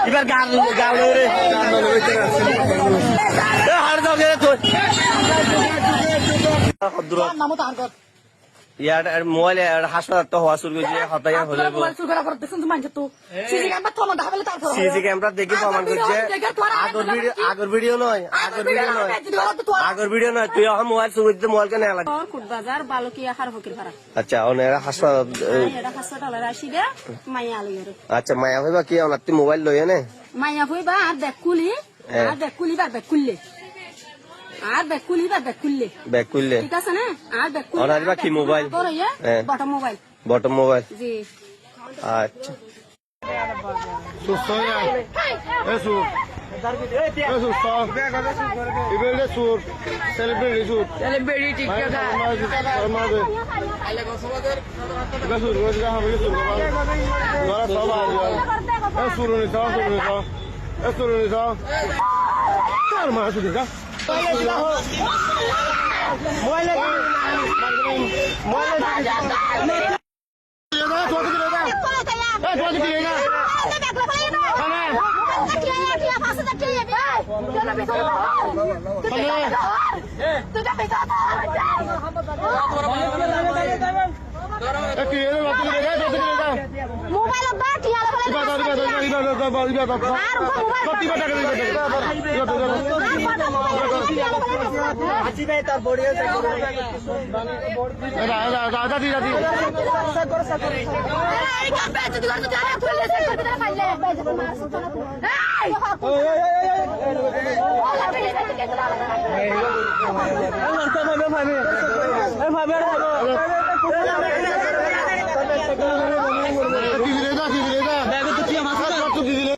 এবার গান ইয়ার মোবাইল হাসপাতাল তো হওয়া শুরু করেছে হতাইয়া হলে সিসি ক্যামেরা দেখি প্রমাণ করছে আগর ভিডিও নয় তুই এখন মোবাইল শুরু করতে মোবাইল কেন লাগে আচ্ছা ওনারা হাসপাতাল আচ্ছা মায়া হইবা কি ওনার তুই মোবাইল লই এনে মায়া হইবা আর ব্যাগ খুলি ব্যাগ খুললে আর ব্যাগ খুললে ঠিক আছে না আর ব্যাগ খুললে ওনার কি মোবাইল বটম মোবাইল জি আচ্ছা সুস্থ সুর সুর সেলিব্রিটি সুর সেলিব্রিটি ঠিক আছে দাদি